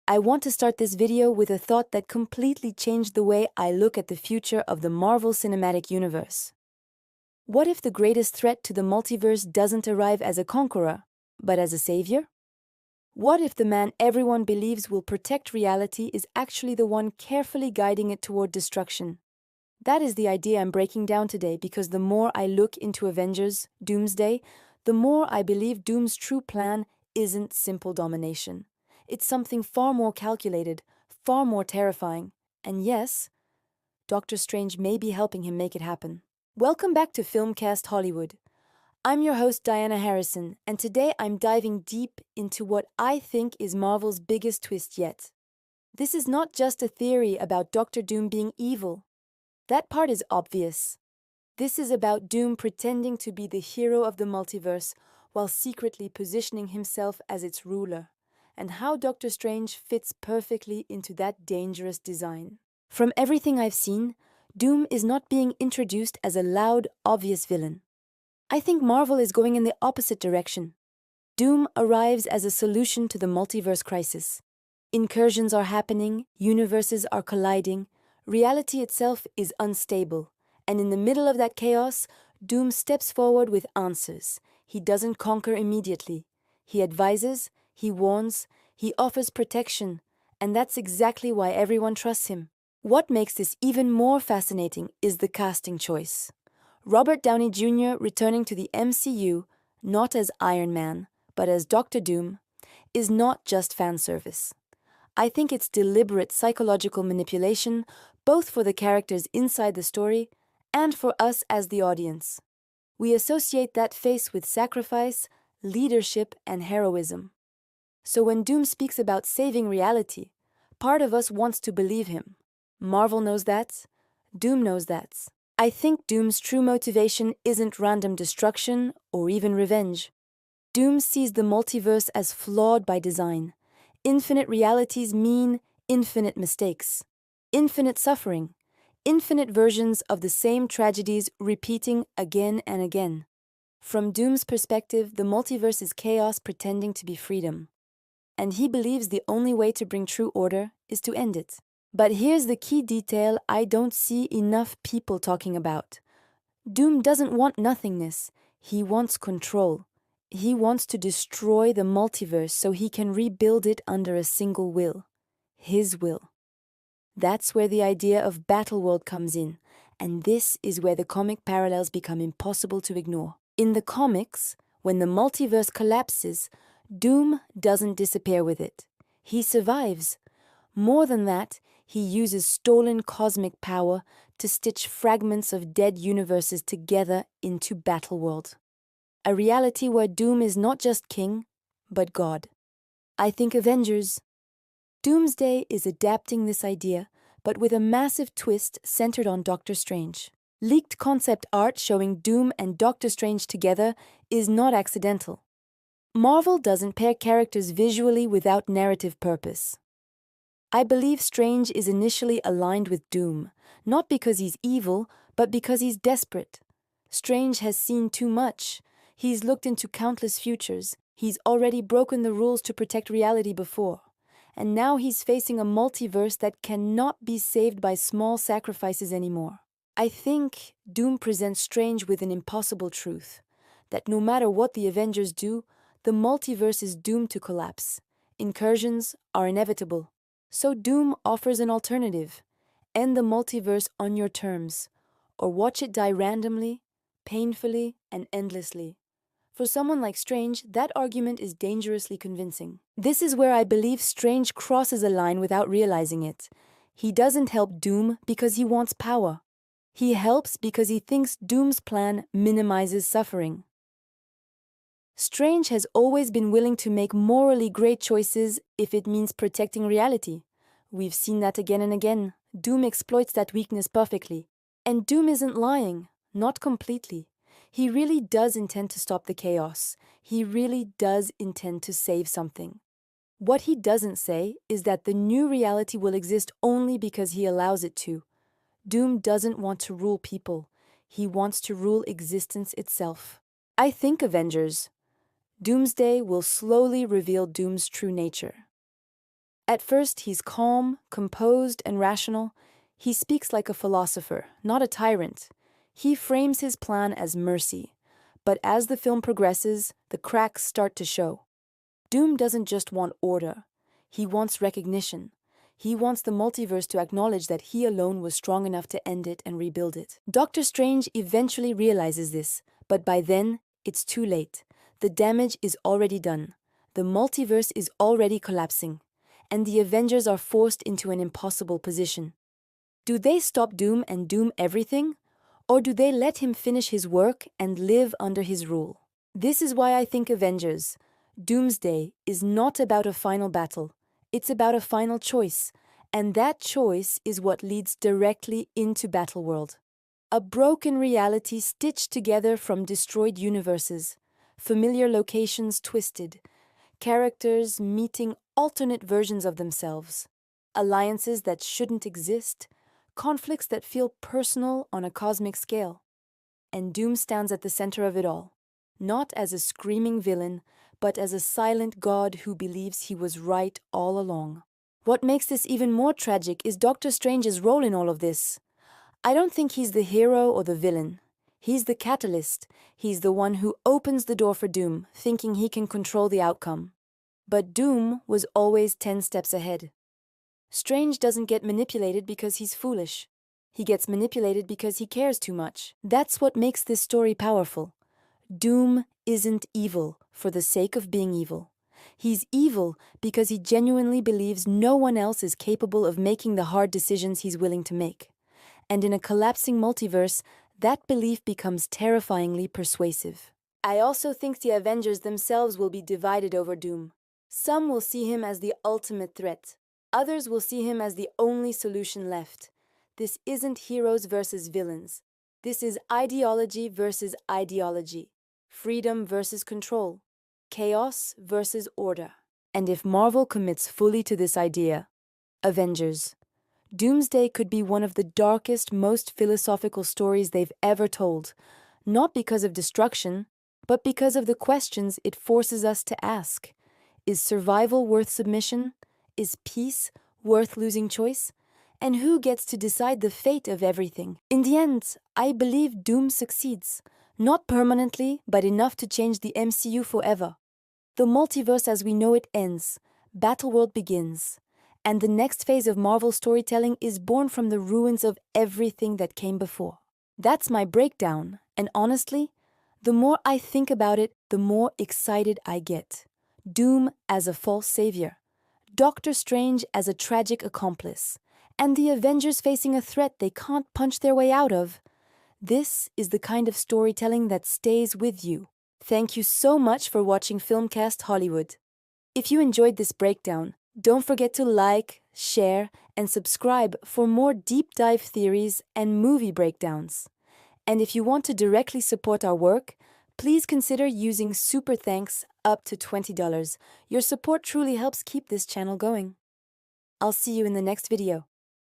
I want to start this video with a thought that completely changed the way I look at the future of the Marvel Cinematic Universe. What if the greatest threat to the multiverse doesn't arrive as a conqueror, but as a savior? What if the man everyone believes will protect reality is actually the one carefully guiding it toward destruction? That is the idea I'm breaking down today because the more I look into Avengers, Doomsday, the more I believe Doom's true plan isn't simple domination. It's something far more calculated, far more terrifying, and yes, Doctor Strange may be helping him make it happen. Welcome back to Filmcast Hollywood. I'm your host Diana Harrison, and today I'm diving deep into what I think is Marvel's biggest twist yet. This is not just a theory about Doctor Doom being evil. That part is obvious. This is about Doom pretending to be the hero of the multiverse while secretly positioning himself as its ruler, and how Doctor Strange fits perfectly into that dangerous design. From everything I've seen, Doom is not being introduced as a loud, obvious villain. I think Marvel is going in the opposite direction. Doom arrives as a solution to the multiverse crisis. Incursions are happening, universes are colliding, reality itself is unstable, and in the middle of that chaos, Doom steps forward with answers. He doesn't conquer immediately. He advises, he warns, he offers protection, and that's exactly why everyone trusts him. What makes this even more fascinating is the casting choice. Robert Downey Jr. returning to the MCU, not as Iron Man, but as Doctor Doom, is not just fan service. I think it's deliberate psychological manipulation, both for the characters inside the story and for us as the audience. We associate that face with sacrifice, leadership, and heroism. So when Doom speaks about saving reality, part of us wants to believe him. Marvel knows that. Doom knows that. I think Doom's true motivation isn't random destruction or even revenge. Doom sees the multiverse as flawed by design. Infinite realities mean infinite mistakes, infinite suffering, infinite versions of the same tragedies repeating again and again. From Doom's perspective, the multiverse is chaos pretending to be freedom. And he believes the only way to bring true order is to end it. But here's the key detail I don't see enough people talking about. Doom doesn't want nothingness. He wants control. He wants to destroy the multiverse so he can rebuild it under a single will. His will. That's where the idea of Battleworld comes in, and this is where the comic parallels become impossible to ignore. In the comics, when the multiverse collapses, Doom doesn't disappear with it. He survives. More than that, he uses stolen cosmic power to stitch fragments of dead universes together into Battleworld. A reality where Doom is not just king, but God. I think Avengers. Doomsday is adapting this idea, but with a massive twist centered on Doctor Strange. Leaked concept art showing Doom and Doctor Strange together is not accidental. Marvel doesn't pair characters visually without narrative purpose. I believe Strange is initially aligned with Doom, not because he's evil, but because he's desperate. Strange has seen too much. He's looked into countless futures. He's already broken the rules to protect reality before. And now he's facing a multiverse that cannot be saved by small sacrifices anymore. I think Doom presents Strange with an impossible truth, that no matter what the Avengers do, the multiverse is doomed to collapse. Incursions are inevitable. So Doom offers an alternative. End the multiverse on your terms, or watch it die randomly, painfully, and endlessly. For someone like Strange, that argument is dangerously convincing. This is where I believe Strange crosses a line without realizing it. He doesn't help Doom because he wants power. He helps because he thinks Doom's plan minimizes suffering. Strange has always been willing to make morally great choices if it means protecting reality. We've seen that again and again. Doom exploits that weakness perfectly. And Doom isn't lying, not completely. He really does intend to stop the chaos. He really does intend to save something. What he doesn't say is that the new reality will exist only because he allows it to. Doom doesn't want to rule people. He wants to rule existence itself. I think Avengers. Doomsday will slowly reveal Doom's true nature. At first, he's calm, composed, and rational. He speaks like a philosopher, not a tyrant. He frames his plan as mercy. But as the film progresses, the cracks start to show. Doom doesn't just want order. He wants recognition. He wants the multiverse to acknowledge that he alone was strong enough to end it and rebuild it. Doctor Strange eventually realizes this, but by then, it's too late. The damage is already done. The multiverse is already collapsing, and the Avengers are forced into an impossible position. Do they stop Doom and doom everything? Or do they let him finish his work and live under his rule? This is why I think Avengers, Doomsday, is not about a final battle. It's about a final choice, and that choice is what leads directly into Battleworld. A broken reality stitched together from destroyed universes, familiar locations twisted, characters meeting alternate versions of themselves, alliances that shouldn't exist, conflicts that feel personal on a cosmic scale. And Doom stands at the center of it all, not as a screaming villain, but as a silent god who believes he was right all along. What makes this even more tragic is Doctor Strange's role in all of this. I don't think he's the hero or the villain. He's the catalyst. He's the one who opens the door for Doom, thinking he can control the outcome. But Doom was always 10 steps ahead. Strange doesn't get manipulated because he's foolish. He gets manipulated because he cares too much. That's what makes this story powerful. Doom isn't evil for the sake of being evil. He's evil because he genuinely believes no one else is capable of making the hard decisions he's willing to make. And in a collapsing multiverse, that belief becomes terrifyingly persuasive. I also think the Avengers themselves will be divided over Doom. Some will see him as the ultimate threat. Others will see him as the only solution left. This isn't heroes versus villains. This is ideology versus ideology. Freedom versus control. Chaos versus order. And if Marvel commits fully to this idea, Avengers, Doomsday could be one of the darkest, most philosophical stories they've ever told, not because of destruction, but because of the questions it forces us to ask. Is survival worth submission? Is peace worth losing choice? And who gets to decide the fate of everything? In the end, I believe Doom succeeds. Not permanently, but enough to change the MCU forever. The multiverse as we know it ends. Battleworld begins. And the next phase of Marvel storytelling is born from the ruins of everything that came before. That's my breakdown, and honestly, the more I think about it, the more excited I get. Doom as a false savior. Doctor Strange as a tragic accomplice. And the Avengers facing a threat they can't punch their way out of. This is the kind of storytelling that stays with you. Thank you so much for watching Filmcast Hollywood. If you enjoyed this breakdown, don't forget to like, share, and subscribe for more deep dive theories and movie breakdowns. And if you want to directly support our work, please consider using Super Thanks up to $20. Your support truly helps keep this channel going. I'll see you in the next video.